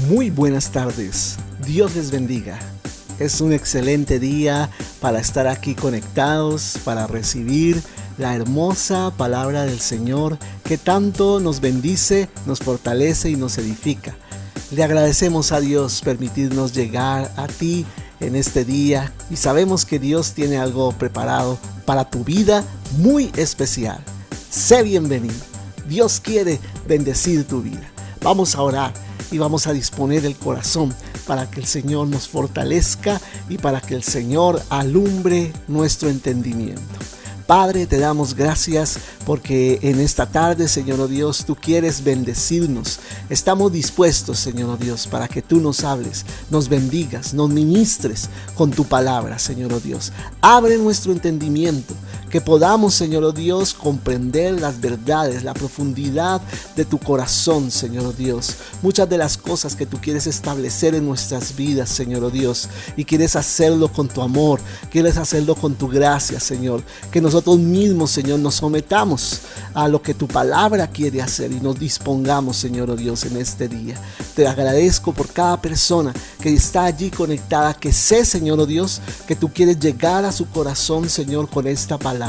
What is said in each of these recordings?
Muy buenas tardes, Dios les bendiga. Es un excelente día para estar aquí conectados, para recibir la hermosa palabra del Señor que tanto nos bendice, nos fortalece y nos edifica. Le agradecemos a Dios permitirnos llegar a ti en este día y sabemos que Dios tiene algo preparado para tu vida muy especial. Sé bienvenido. Dios quiere bendecir tu vida. Vamos a orar y vamos a disponer el corazón para que el Señor nos fortalezca y para que el Señor alumbre nuestro entendimiento. Padre, te damos gracias porque en esta tarde, Señor oh Dios, tú quieres bendecirnos. Estamos dispuestos, Señor oh Dios, para que tú nos hables, nos bendigas, nos ministres con tu palabra, Señor oh Dios. Abre nuestro entendimiento, que podamos, Señor oh Dios, comprender las verdades, la profundidad de tu corazón, Señor oh Dios. Muchas de las cosas que tú quieres establecer en nuestras vidas, Señor oh Dios, y quieres hacerlo con tu amor, quieres hacerlo con tu gracia, Señor. Que nosotros mismos, Señor, nos sometamos a lo que tu palabra quiere hacer y nos dispongamos, Señor oh Dios, en este día. Te agradezco por cada persona que está allí conectada, que sé, Señor oh Dios, que tú quieres llegar a su corazón, Señor, con esta palabra.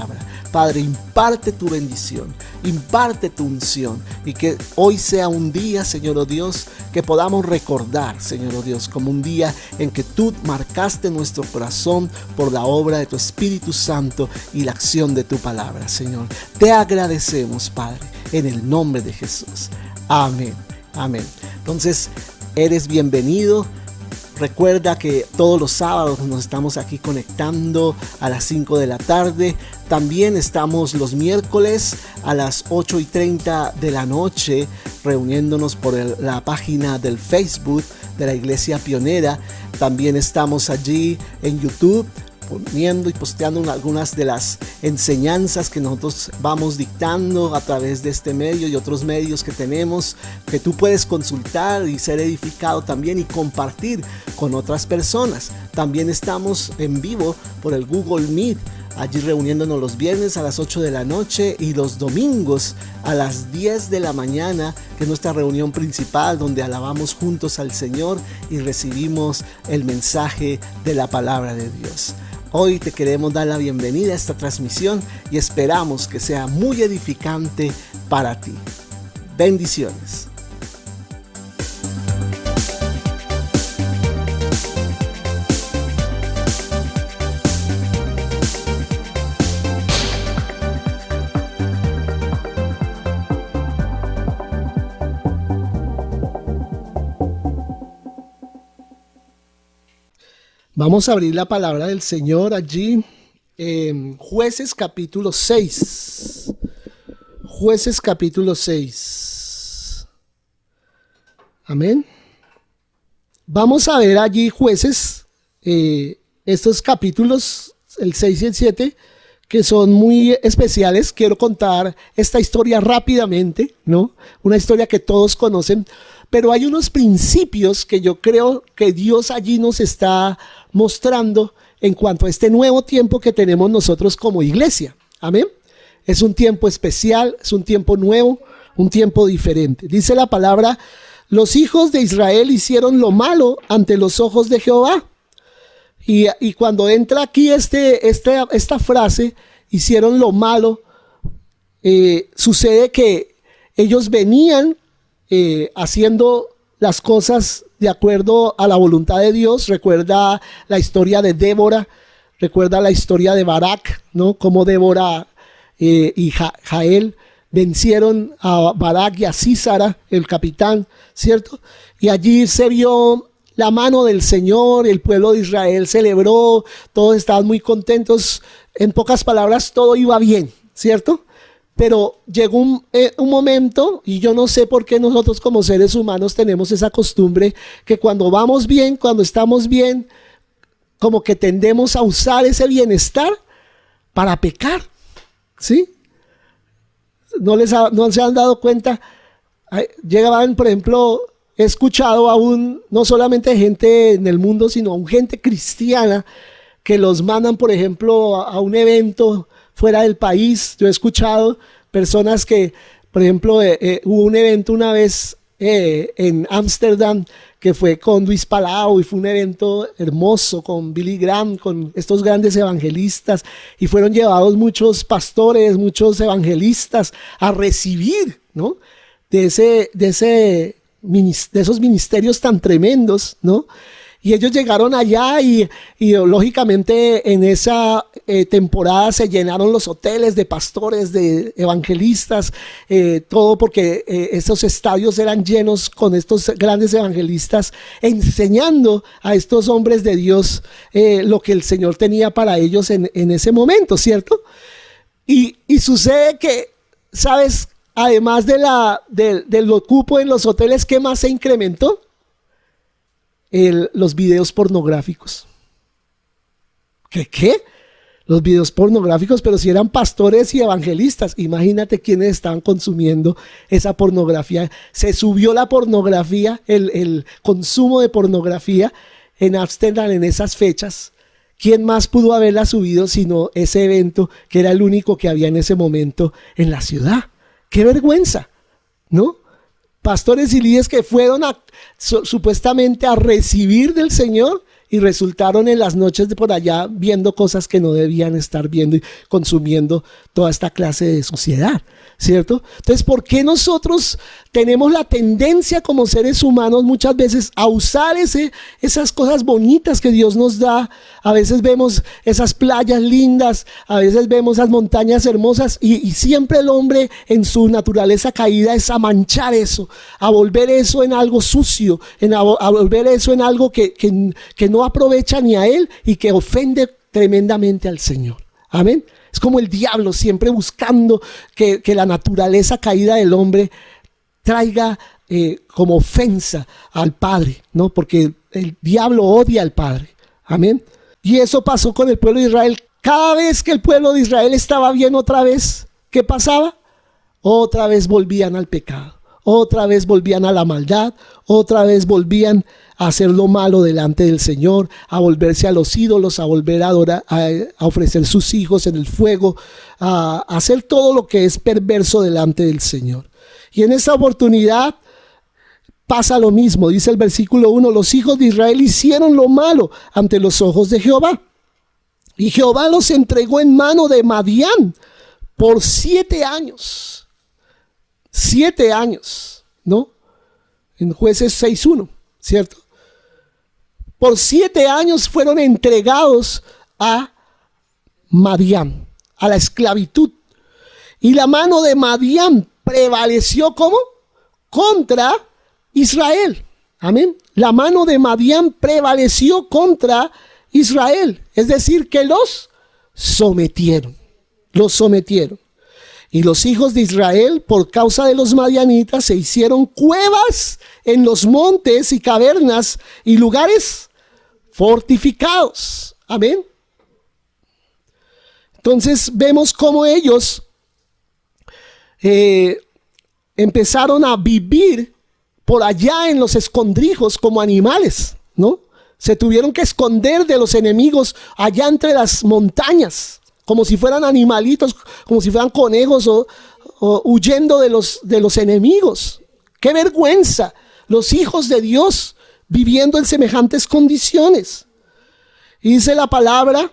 Padre, imparte tu bendición, imparte tu unción y que hoy sea un día, Señor oh Dios, que podamos recordar, Señor oh Dios, como un día en que tú marcaste nuestro corazón por la obra de tu Espíritu Santo y la acción de tu palabra, Señor. Te agradecemos, Padre, en el nombre de Jesús. Amén, amén. Entonces, eres bienvenido. Recuerda que todos los sábados nos estamos aquí conectando a las 5 de la tarde. También estamos los miércoles a las 8:30 de la noche reuniéndonos por la página del Facebook de la Iglesia Pionera. También estamos allí en YouTube poniendo y posteando algunas de las enseñanzas que nosotros vamos dictando a través de este medio y otros medios que tenemos, que tú puedes consultar y ser edificado también y compartir con otras personas. También estamos en vivo por el Google Meet, allí reuniéndonos los viernes a las 8 de la noche y los domingos a las 10 de la mañana, que es nuestra reunión principal donde alabamos juntos al Señor y recibimos el mensaje de la palabra de Dios. Hoy te queremos dar la bienvenida a esta transmisión y esperamos que sea muy edificante para ti. Bendiciones. Vamos a abrir la palabra del Señor allí en Jueces capítulo 6. Jueces capítulo 6. Amén. Vamos a ver allí Jueces, estos capítulos, el 6 y el 7, que son muy especiales. Quiero contar esta historia rápidamente, ¿no? Una historia que todos conocen. Pero hay unos principios que yo creo que Dios allí nos está mostrando en cuanto a este nuevo tiempo que tenemos nosotros como iglesia. Amén. Es un tiempo especial, es un tiempo nuevo, un tiempo diferente. Dice la palabra: los hijos de Israel hicieron lo malo ante los ojos de Jehová. Y cuando entra aquí esta frase, hicieron lo malo, sucede que ellos venían haciendo las cosas de acuerdo a la voluntad de Dios. Recuerda la historia de Débora, recuerda la historia de Barak, ¿no? Cómo Débora y Jael vencieron a Barak y a Sísara, el capitán, ¿cierto? Y allí se vio la mano del Señor, el pueblo de Israel celebró, todos estaban muy contentos. En pocas palabras, todo iba bien, ¿cierto? Pero llegó un momento, y yo no sé por qué nosotros como seres humanos tenemos esa costumbre, que cuando vamos bien, cuando estamos bien, como que tendemos a usar ese bienestar para pecar, ¿sí? No se han dado cuenta. Llegaban, por ejemplo, he escuchado aún, no solamente gente en el mundo, sino aún gente cristiana, que los mandan, por ejemplo, a un evento fuera del país. Yo he escuchado personas que, por ejemplo, hubo un evento una vez en Ámsterdam, que fue con Luis Palau, y fue un evento hermoso con Billy Graham, con estos grandes evangelistas, y fueron llevados muchos pastores, muchos evangelistas a recibir, ¿no?, de esos ministerios tan tremendos, ¿no? Y ellos llegaron allá y lógicamente en esa temporada se llenaron los hoteles de pastores, de evangelistas, todo porque esos estadios eran llenos con estos grandes evangelistas enseñando a estos hombres de Dios lo que el Señor tenía para ellos en ese momento, ¿cierto? Y sucede que, ¿sabes? Además del cupo en los hoteles, ¿qué más se incrementó? Los videos pornográficos. ¿Qué? Los videos pornográficos, pero si eran pastores y evangelistas, imagínate quiénes estaban consumiendo esa pornografía. Se subió la pornografía, el consumo de pornografía en Ámsterdam en esas fechas. ¿Quién más pudo haberla subido sino ese evento que era el único que había en ese momento en la ciudad? ¡Qué vergüenza!, ¿no? Pastores y líderes que fueron supuestamente a recibir del Señor y resultaron en las noches de por allá viendo cosas que no debían estar viendo y consumiendo toda esta clase de suciedad, ¿cierto? Entonces, ¿por qué nosotros tenemos la tendencia como seres humanos muchas veces a usar esas cosas bonitas que Dios nos da? A veces vemos esas playas lindas, a veces vemos esas montañas hermosas y siempre el hombre en su naturaleza caída es a manchar eso, a volver eso en algo sucio, a volver eso en algo que no aprovecha ni a él y que ofende tremendamente al Señor. Amén. Es como el diablo siempre buscando que la naturaleza caída del hombre traiga como ofensa al Padre, ¿no? Porque el diablo odia al Padre. Amén. Y eso pasó con el pueblo de Israel. Cada vez que el pueblo de Israel estaba bien otra vez, ¿qué pasaba? Otra vez volvían al pecado. Otra vez volvían a la maldad, otra vez volvían a hacer lo malo delante del Señor, a volverse a los ídolos, a volver a adorar, a ofrecer sus hijos en el fuego, a hacer todo lo que es perverso delante del Señor. Y en esa oportunidad pasa lo mismo, dice el versículo 1, los hijos de Israel hicieron lo malo ante los ojos de Jehová. Y Jehová los entregó en mano de Madián por 7 años. 7 años, ¿no? En Jueces 6:1, ¿cierto? Por 7 años fueron entregados a Madián, a la esclavitud. Y la mano de Madián prevaleció, ¿cómo? Contra Israel. Amén. La mano de Madián prevaleció contra Israel. Es decir, que los sometieron. Los sometieron. Y los hijos de Israel, por causa de los madianitas, se hicieron cuevas en los montes y cavernas y lugares fortificados. Amén. Entonces vemos cómo ellos empezaron a vivir por allá en los escondrijos como animales, ¿no? Se tuvieron que esconder de los enemigos allá entre las montañas, como si fueran animalitos, como si fueran conejos o huyendo de los enemigos. ¡Qué vergüenza! Los hijos de Dios viviendo en semejantes condiciones. Y dice la palabra,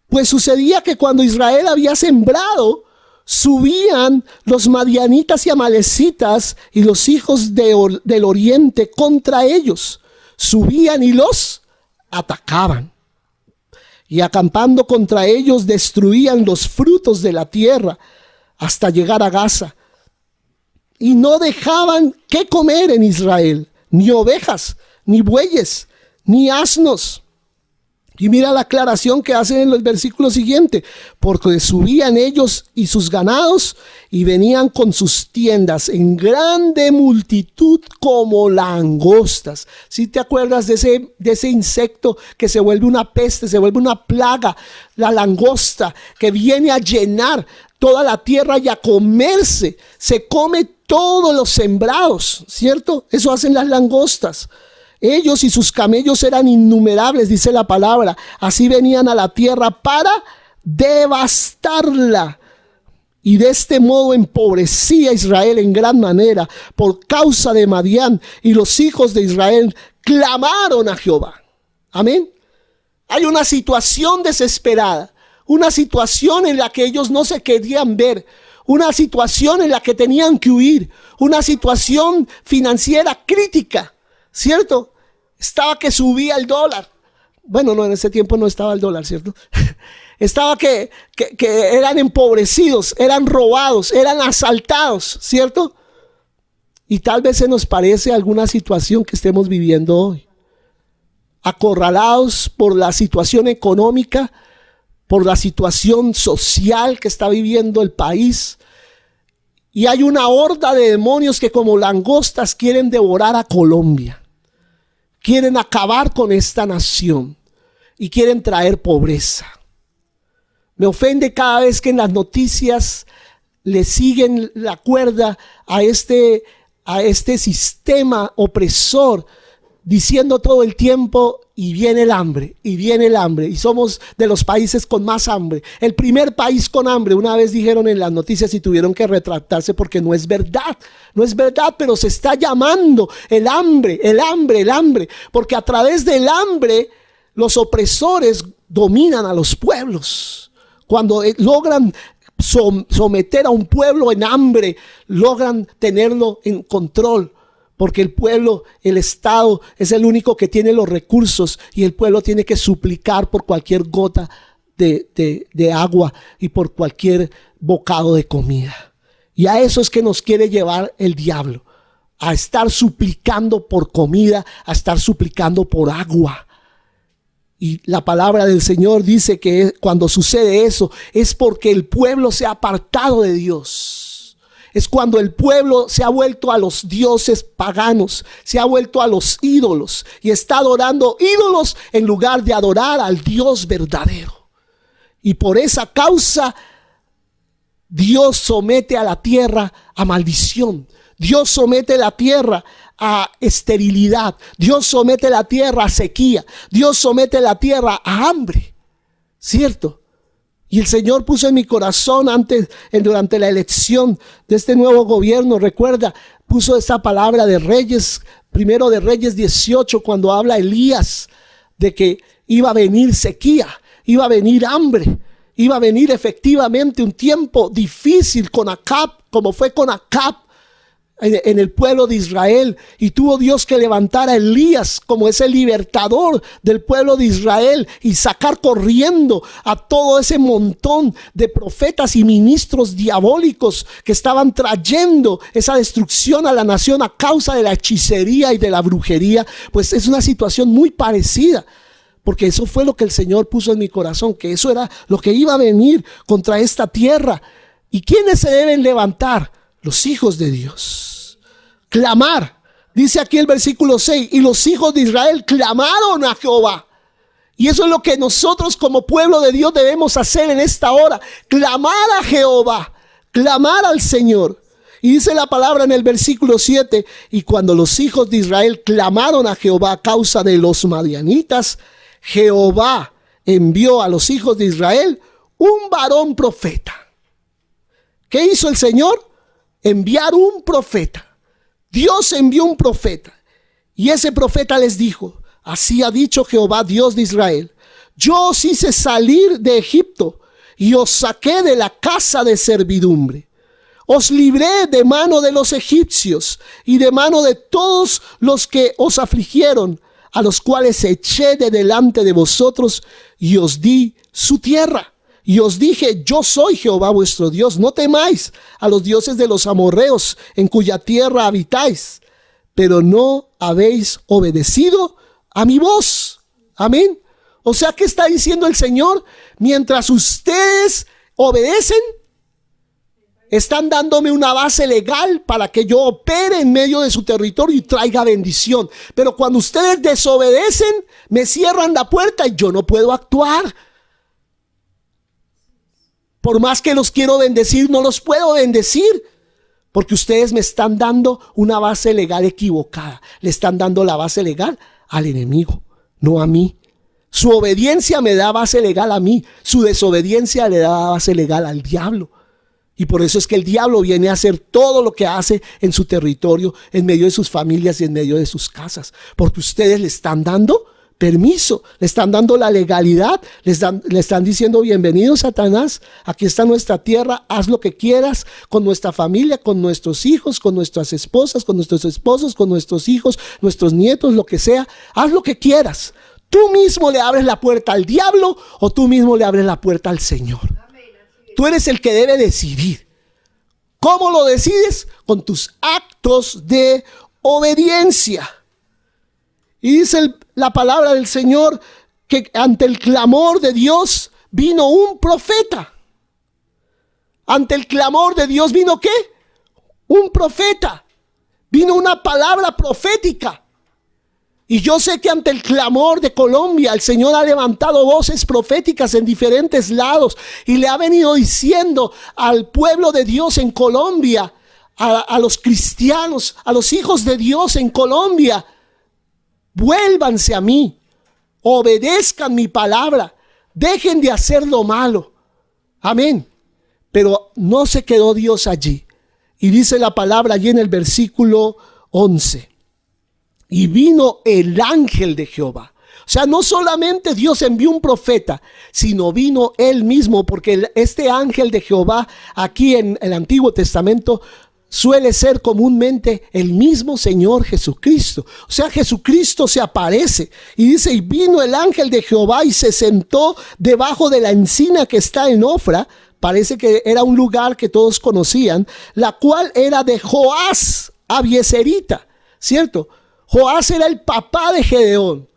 pues sucedía que cuando Israel había sembrado, subían los madianitas y amalecitas y los hijos del oriente contra ellos. Subían y los atacaban. Y acampando contra ellos destruían los frutos de la tierra hasta llegar a Gaza. Y no dejaban qué comer en Israel, ni ovejas, ni bueyes, ni asnos. Y mira la aclaración que hacen en el versículo siguiente. Porque subían ellos y sus ganados y venían con sus tiendas en grande multitud como langostas. ¿Sí te acuerdas de ese insecto que se vuelve una peste, se vuelve una plaga? La langosta que viene a llenar toda la tierra y a comerse. Se come todos los sembrados, ¿cierto? Eso hacen las langostas. Ellos y sus camellos eran innumerables, dice la palabra. Así venían a la tierra para devastarla. Y de este modo empobrecía a Israel en gran manera por causa de Madián, y los hijos de Israel clamaron a Jehová. Amén. Hay una situación desesperada, una situación en la que ellos no se querían ver, una situación en la que tenían que huir, una situación financiera crítica, ¿cierto? Estaba que subía el dólar. Bueno, no, en ese tiempo no estaba el dólar, ¿cierto? Estaba que eran empobrecidos, eran robados, eran asaltados, ¿cierto? Y tal vez se nos parece alguna situación que estemos viviendo hoy. Acorralados por la situación económica, por la situación social que está viviendo el país. Y hay una horda de demonios que como langostas quieren devorar a Colombia. Quieren acabar con esta nación y quieren traer pobreza. Me ofende cada vez que en las noticias le siguen la cuerda a este sistema opresor, diciendo todo el tiempo, y viene el hambre, y viene el hambre, y somos de los países con más hambre, el primer país con hambre. Una vez dijeron en las noticias y tuvieron que retractarse porque no es verdad, pero se está llamando el hambre, porque a través del hambre los opresores dominan a los pueblos. Cuando logran someter a un pueblo en hambre, logran tenerlo en control. Porque el pueblo, el Estado, es el único que tiene los recursos y el pueblo tiene que suplicar por cualquier gota de agua y por cualquier bocado de comida. Y a eso es que nos quiere llevar el diablo, a estar suplicando por comida, a estar suplicando por agua. Y la palabra del Señor dice que cuando sucede eso es porque el pueblo se ha apartado de Dios. Es cuando el pueblo se ha vuelto a los dioses paganos, se ha vuelto a los ídolos y está adorando ídolos en lugar de adorar al Dios verdadero. Y por esa causa Dios somete a la tierra a maldición. Dios somete la tierra a esterilidad. Dios somete la tierra a sequía. Dios somete la tierra a hambre. ¿Cierto? Y el Señor puso en mi corazón durante la elección de este nuevo gobierno, recuerda, puso esa palabra de Reyes, primero de Reyes 18, cuando habla Elías de que iba a venir sequía, iba a venir hambre, iba a venir efectivamente un tiempo difícil con Acab, como fue con Acab en el pueblo de Israel, y tuvo Dios que levantar a Elías como ese libertador del pueblo de Israel y sacar corriendo a todo ese montón de profetas y ministros diabólicos que estaban trayendo esa destrucción a la nación a causa de la hechicería y de la brujería. Pues es una situación muy parecida, porque eso fue lo que el Señor puso en mi corazón, que eso era lo que iba a venir contra esta tierra. ¿Y quiénes se deben levantar? Los hijos de Dios. Clamar. Dice aquí el versículo 6, y los hijos de Israel clamaron a Jehová. Y eso es lo que nosotros como pueblo de Dios debemos hacer en esta hora. Clamar a Jehová. Clamar al Señor. Y dice la palabra en el versículo 7, y cuando los hijos de Israel clamaron a Jehová a causa de los madianitas, Jehová envió a los hijos de Israel un varón profeta. ¿Qué hizo el Señor? Enviar un profeta. Dios envió un profeta. Y ese profeta les dijo: así ha dicho Jehová, Dios de Israel: yo os hice salir de Egipto y os saqué de la casa de servidumbre. Os libré de mano de los egipcios y de mano de todos los que os afligieron, a los cuales eché de delante de vosotros y os di su tierra. Y os dije: yo soy Jehová vuestro Dios, no temáis a los dioses de los amorreos en cuya tierra habitáis. Pero no habéis obedecido a mi voz. Amén. O sea, ¿qué está diciendo el Señor? Mientras ustedes obedecen, están dándome una base legal para que yo opere en medio de su territorio y traiga bendición. Pero cuando ustedes desobedecen, me cierran la puerta y yo no puedo actuar. Por más que los quiero bendecir, no los puedo bendecir, porque ustedes me están dando una base legal equivocada. Le están dando la base legal al enemigo, no a mí. Su obediencia me da base legal a mí, su desobediencia le da base legal al diablo. Y por eso es que el diablo viene a hacer todo lo que hace en su territorio, en medio de sus familias y en medio de sus casas. Porque ustedes le están dando permiso, le están dando la legalidad, le están diciendo: bienvenido, Satanás, aquí está nuestra tierra, haz lo que quieras con nuestra familia, con nuestros hijos, con nuestras esposas, con nuestros esposos, con nuestros hijos, nuestros nietos, lo que sea, haz lo que quieras. Tú mismo le abres la puerta al diablo o tú mismo le abres la puerta al Señor. Tú eres el que debe decidir. ¿Cómo lo decides? Con tus actos de obediencia. Y dice la palabra del Señor que ante el clamor de Dios vino un profeta. Ante el clamor de Dios vino ¿qué? Un profeta. Vino una palabra profética. Y yo sé que ante el clamor de Colombia, el Señor ha levantado voces proféticas en diferentes lados y le ha venido diciendo al pueblo de Dios en Colombia, a los cristianos, a los hijos de Dios en Colombia: vuélvanse a mí, obedezcan mi palabra, dejen de hacer lo malo. Amén. Pero no se quedó Dios allí. Y dice la palabra allí en el versículo 11: y vino el ángel de Jehová. O sea, no solamente Dios envió un profeta, sino vino él mismo, porque este ángel de Jehová aquí en el Antiguo Testamento suele ser comúnmente el mismo Señor Jesucristo. O sea, Jesucristo se aparece y dice: y vino el ángel de Jehová y se sentó debajo de la encina que está en Ofra. Parece que era un lugar que todos conocían, la cual era de Joás, Abieserita, ¿cierto? Joás era el papá de Gedeón.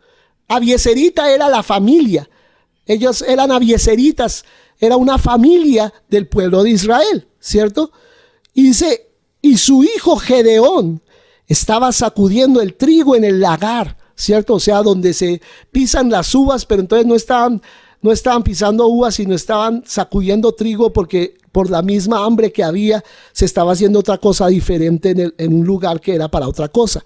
Abieserita era la familia. Ellos eran abieseritas, era una familia del pueblo de Israel, ¿cierto? Y dice: y su hijo Gedeón estaba sacudiendo el trigo en el lagar, ¿cierto? O sea, donde se pisan las uvas, pero entonces no estaban pisando uvas, sino estaban sacudiendo trigo, porque por la misma hambre que había, se estaba haciendo otra cosa diferente en un lugar que era para otra cosa.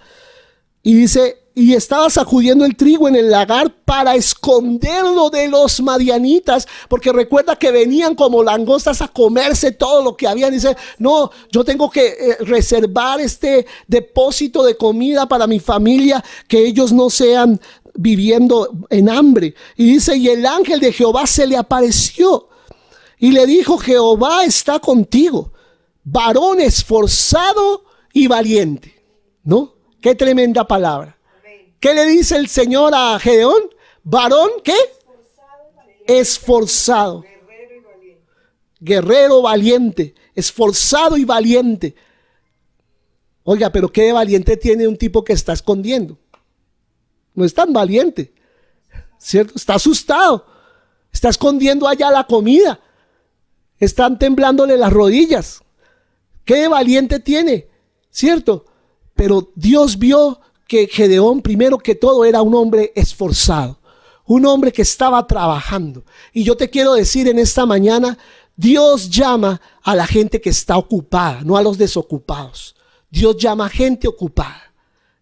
Y dice: y estaba sacudiendo el trigo en el lagar para esconderlo de los madianitas, porque recuerda que venían como langostas a comerse todo lo que habían. Dice: no, yo tengo que reservar este depósito de comida para mi familia, que ellos no sean viviendo en hambre. Y dice: y el ángel de Jehová se le apareció y le dijo: Jehová está contigo, varón esforzado y valiente. ¿No? Qué tremenda palabra. ¿Qué le dice el Señor a Gedeón? Varón, ¿qué? Esforzado. Guerrero valiente. Esforzado y valiente. Oiga, pero qué de valiente tiene un tipo que está escondiendo. No es tan valiente, ¿cierto? Está asustado. Está escondiendo allá la comida. Están temblándole las rodillas. ¿Qué de valiente tiene? ¿Cierto? Pero Dios vio que Gedeón, primero que todo, era un hombre esforzado, un hombre que estaba trabajando. Y yo te quiero decir en esta mañana: Dios llama a la gente que está ocupada, no a los desocupados. Dios llama a gente ocupada.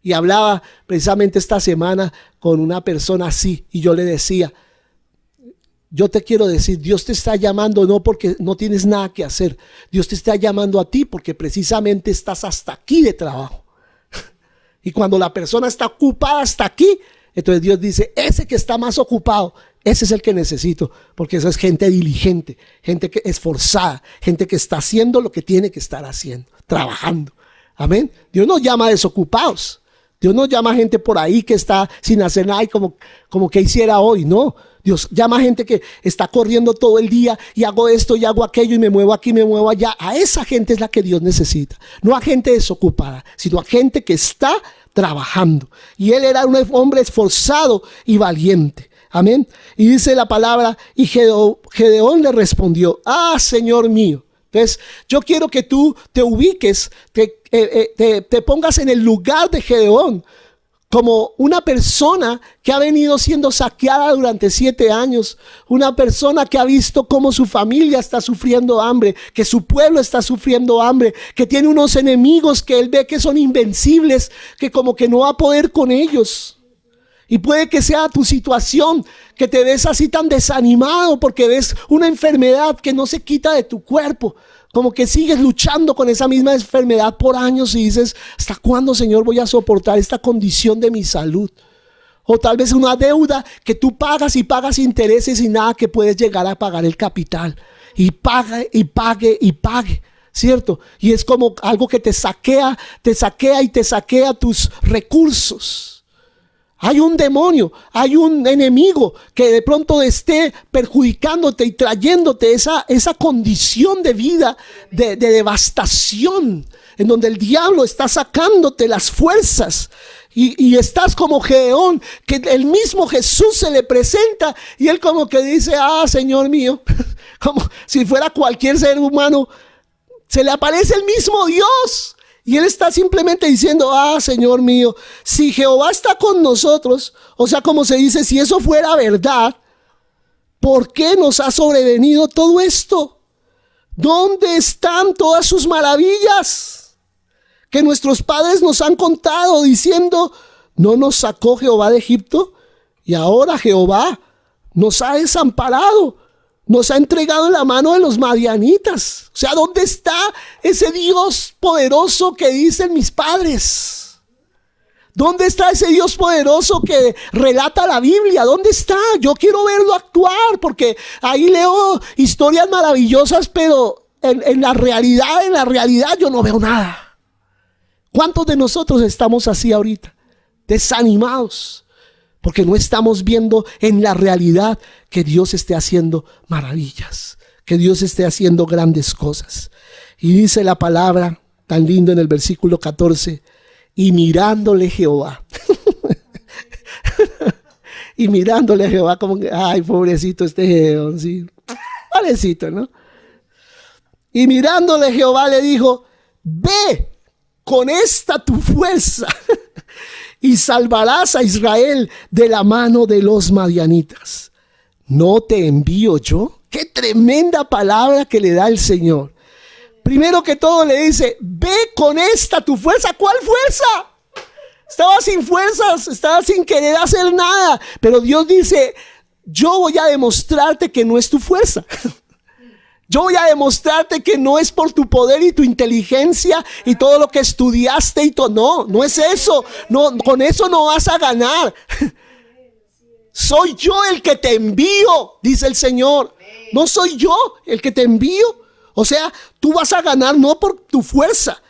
Y hablaba precisamente esta semana con una persona así, y yo le decía: yo te quiero decir, Dios te está llamando no porque no tienes nada que hacer. Dios te está llamando a ti porque precisamente estás hasta aquí de trabajo. Y cuando la persona está ocupada hasta aquí, entonces Dios dice: ese que está más ocupado, ese es el que necesito, porque eso es gente diligente, gente que esforzada, gente que está haciendo lo que tiene que estar haciendo, trabajando. Amén. Dios no llama a desocupados. Dios no llama a gente por ahí que está sin hacer nada y como que hiciera hoy. No. Dios llama a gente que está corriendo todo el día y hago esto y hago aquello y me muevo aquí, me muevo allá. A esa gente es la que Dios necesita. No a gente desocupada, sino a gente que está trabajando. Y él era un hombre esforzado y valiente. Amén. Y dice la palabra: y Gedeón le respondió: ah, Señor mío. Entonces, yo quiero que tú te ubiques, te pongas en el lugar de Gedeón, como una persona que ha venido siendo saqueada durante 7 años, una persona que ha visto cómo su familia está sufriendo hambre, que su pueblo está sufriendo hambre, que tiene unos enemigos que él ve que son invencibles, que como que no va a poder con ellos. Y puede que sea tu situación, que te ves así tan desanimado porque ves una enfermedad que no se quita de tu cuerpo. como que sigues luchando con esa misma enfermedad por años y dices, ¿hasta cuándo, Señor, voy a soportar esta condición de mi salud? O tal vez una deuda que tú pagas y pagas intereses y nada que puedes llegar a pagar el capital. Y pague y pague y pague, ¿cierto? Y es como algo que te saquea y te saquea tus recursos. Hay un demonio, hay un enemigo que de pronto esté perjudicándote y trayéndote esa condición de vida de devastación, en donde el diablo está sacándote las fuerzas. Y estás como Gedeón, que el mismo Jesús se le presenta y él como que dice, Señor mío, como si fuera cualquier ser humano, se le aparece el mismo Dios. Y él está simplemente diciendo, Señor mío, si Jehová está con nosotros, o sea, como se dice, si eso fuera verdad, ¿por qué nos ha sobrevenido todo esto? ¿Dónde están todas sus maravillas que nuestros padres nos han contado diciendo, no nos sacó Jehová de Egipto? Y ahora Jehová nos ha desamparado, nos ha entregado en la mano de los madianitas. O sea, ¿dónde está ese Dios poderoso que dicen mis padres? ¿Dónde está ese Dios poderoso que relata la Biblia? ¿Dónde está? Yo quiero verlo actuar, porque ahí leo historias maravillosas, pero en la realidad yo no veo nada. ¿Cuántos de nosotros estamos así ahorita? Desanimados. Porque no estamos viendo en la realidad que Dios esté haciendo maravillas, que Dios esté haciendo grandes cosas. Y dice la palabra tan lindo en el versículo 14, y mirándole Jehová. Y mirándole a Jehová como que, ay, pobrecito este Gedeón, sí. Pobrecito, ¿no? Y mirándole Jehová le dijo, ve con esta tu fuerza y salvarás a Israel de la mano de los madianitas. ¿No te envío yo? Qué tremenda palabra que le da el Señor. Primero que todo le dice, ve con esta tu fuerza. ¿Cuál fuerza? Estaba sin fuerzas, estaba sin querer hacer nada. Pero Dios dice, yo voy a demostrarte que no es tu fuerza. Yo voy a demostrarte que no es por tu poder y tu inteligencia y todo lo que estudiaste y todo. No es eso. No, con eso no vas a ganar. Soy yo el que te envío, dice el Señor. No soy yo el que te envío. O sea, tú vas a ganar no por tu fuerza.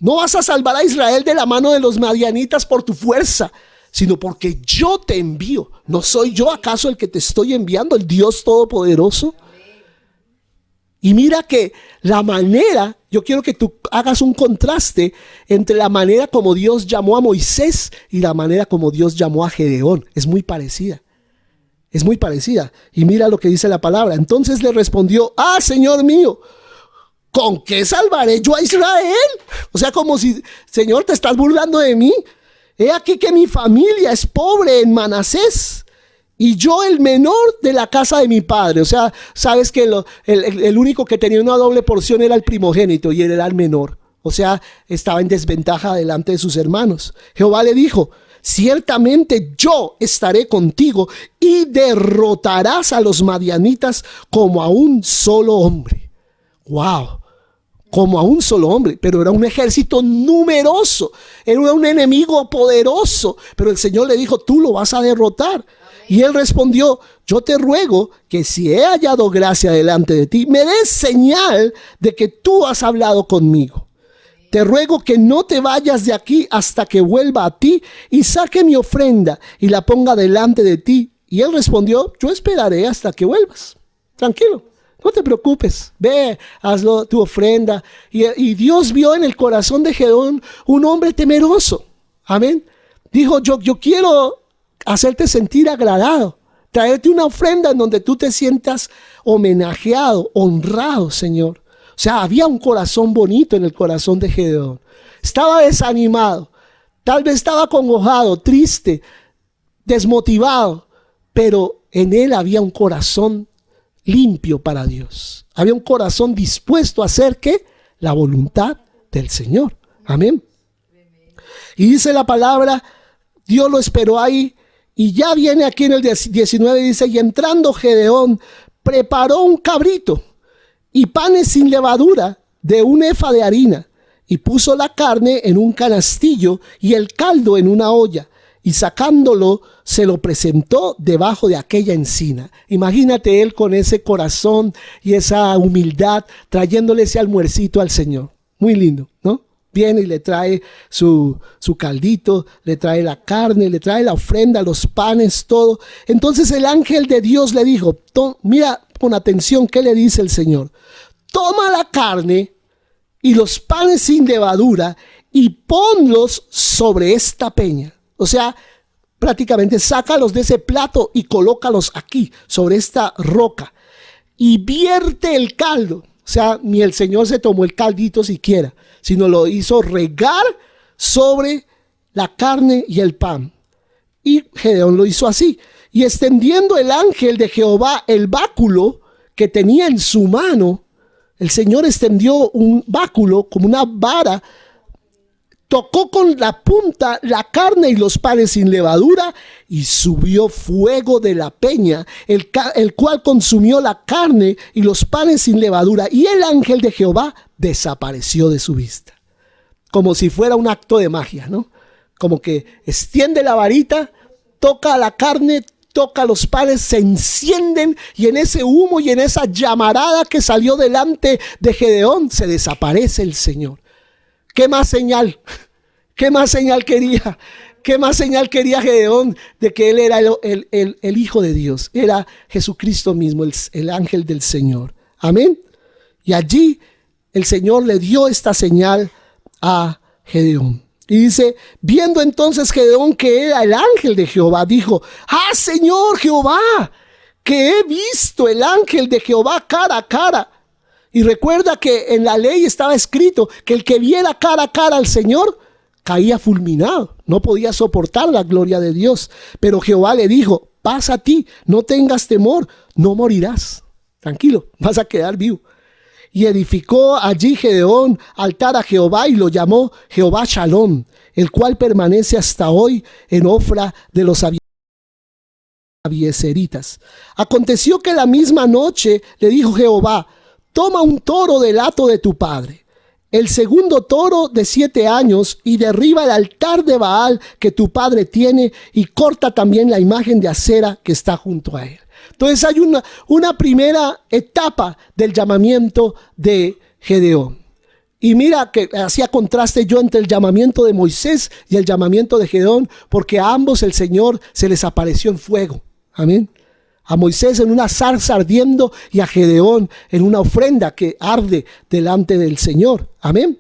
No vas a salvar a Israel de la mano de los madianitas por tu fuerza, sino porque yo te envío. ¿No soy yo acaso el que te estoy enviando, el Dios Todopoderoso? Y mira que la manera, yo quiero que tú hagas un contraste entre la manera como Dios llamó a Moisés y la manera como Dios llamó a Gedeón. Es muy parecida. Es muy parecida. Y mira lo que dice la palabra. Entonces le respondió, Señor mío, ¿con qué salvaré yo a Israel? O sea, como si, Señor, te estás burlando de mí. He aquí que mi familia es pobre en Manasés, y yo el menor de la casa de mi padre. O sea, sabes que el único que tenía una doble porción era el primogénito y él era el menor. O sea, estaba en desventaja delante de sus hermanos. Jehová le dijo, ciertamente yo estaré contigo y derrotarás a los madianitas como a un solo hombre. ¡Wow! Como a un solo hombre, pero era un ejército numeroso, era un enemigo poderoso, pero el Señor le dijo, tú lo vas a derrotar. Y él respondió, yo te ruego que si he hallado gracia delante de ti, me des señal de que tú has hablado conmigo. Te ruego que no te vayas de aquí hasta que vuelva a ti y saque mi ofrenda y la ponga delante de ti. Y él respondió, yo esperaré hasta que vuelvas. Tranquilo, no te preocupes, ve, hazlo tu ofrenda. Y Dios vio en el corazón de Gedeón un hombre temeroso. Amén. Dijo, yo quiero hacerte sentir agradado, traerte una ofrenda en donde tú te sientas homenajeado, honrado, Señor. O sea, había un corazón bonito en el corazón de Gedeón. Estaba desanimado, tal vez estaba acongojado, triste, desmotivado, pero en él había un corazón limpio para Dios. Había un corazón dispuesto a hacer ¿qué? La voluntad del Señor. Amén. Y dice la palabra, Dios lo esperó ahí. Y ya viene aquí en el 19, dice, y entrando Gedeón, preparó un cabrito y panes sin levadura de un efa de harina, y puso la carne en un canastillo y el caldo en una olla, y sacándolo se lo presentó debajo de aquella encina. Imagínate él con ese corazón y esa humildad trayéndole ese almuercito al Señor. Muy lindo, ¿no? Viene y le trae su caldito, le trae la carne, le trae la ofrenda, los panes, todo. Entonces el ángel de Dios le dijo, mira con atención qué le dice el Señor. Toma la carne y los panes sin levadura y ponlos sobre esta peña. O sea, prácticamente sácalos de ese plato y colócalos aquí, sobre esta roca. Y vierte el caldo. O sea, ni el Señor se tomó el caldito siquiera, sino lo hizo regar sobre la carne y el pan. Y Gedeón lo hizo así. Y extendiendo el ángel de Jehová el báculo que tenía en su mano, el Señor extendió un báculo como una vara, tocó con la punta la carne y los panes sin levadura y subió fuego de la peña, el cual consumió la carne y los panes sin levadura, y el ángel de Jehová desapareció de su vista. Como si fuera un acto de magia, ¿no? Como que extiende la varita, toca la carne, toca los panes, se encienden, y en ese humo y en esa llamarada que salió delante de Gedeón se desaparece el Señor. ¿Qué más señal? ¿Qué más señal quería? ¿Qué más señal quería Gedeón de que él era el Hijo de Dios? Era Jesucristo mismo, el ángel del Señor. Amén. Y allí el Señor le dio esta señal a Gedeón. Y dice, viendo entonces Gedeón que era el ángel de Jehová, dijo, ¡ah, Señor Jehová! Que he visto el ángel de Jehová cara a cara. Y recuerda que en la ley estaba escrito que el que viera cara a cara al Señor caía fulminado, no podía soportar la gloria de Dios. Pero Jehová le dijo, pasa a ti, no tengas temor, no morirás. Tranquilo, vas a quedar vivo. Y edificó allí Gedeón altar a Jehová y lo llamó Jehová Shalom, el cual permanece hasta hoy en Ofra de los abiezeritas. Aconteció que la misma noche le dijo Jehová, toma un toro del hato de tu padre, el segundo toro de 7 años, y derriba el altar de Baal que tu padre tiene, y corta también la imagen de Acera que está junto a él. Entonces hay una primera etapa del llamamiento de Gedeón. Y mira que hacía contraste yo entre el llamamiento de Moisés y el llamamiento de Gedeón, porque a ambos el Señor se les apareció en fuego. Amén. A Moisés en una zarza ardiendo y a Gedeón en una ofrenda que arde delante del Señor. Amén.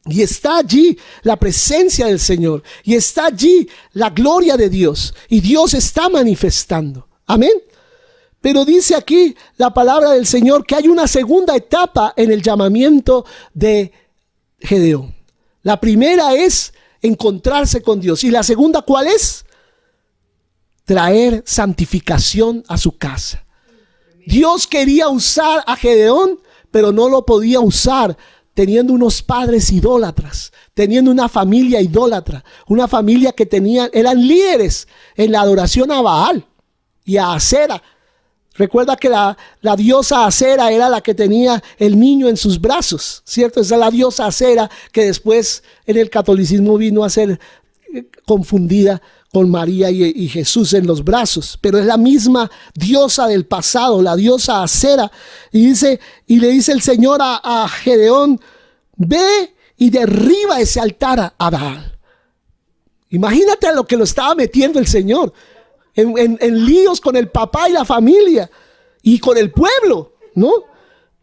Y está allí la presencia del Señor. Y está allí la gloria de Dios. Y Dios está manifestando. Amén. Pero dice aquí la palabra del Señor que hay una segunda etapa en el llamamiento de Gedeón. La primera es encontrarse con Dios. ¿Y la segunda cuál es? Traer santificación a su casa. Dios quería usar a Gedeón, pero no lo podía usar teniendo unos padres idólatras, teniendo una familia idólatra, una familia que eran líderes en la adoración a Baal y a Acera. Recuerda que la diosa Acera era la que tenía el niño en sus brazos, ¿cierto? Esa es la diosa Acera que después en el catolicismo vino a ser confundida con María y Jesús en los brazos, pero es la misma diosa del pasado, la diosa Acera. Y le dice el Señor a Gedeón, ve y derriba ese altar a Baal. Imagínate a lo que lo estaba metiendo el Señor, en líos con el papá y la familia y con el pueblo, ¿no?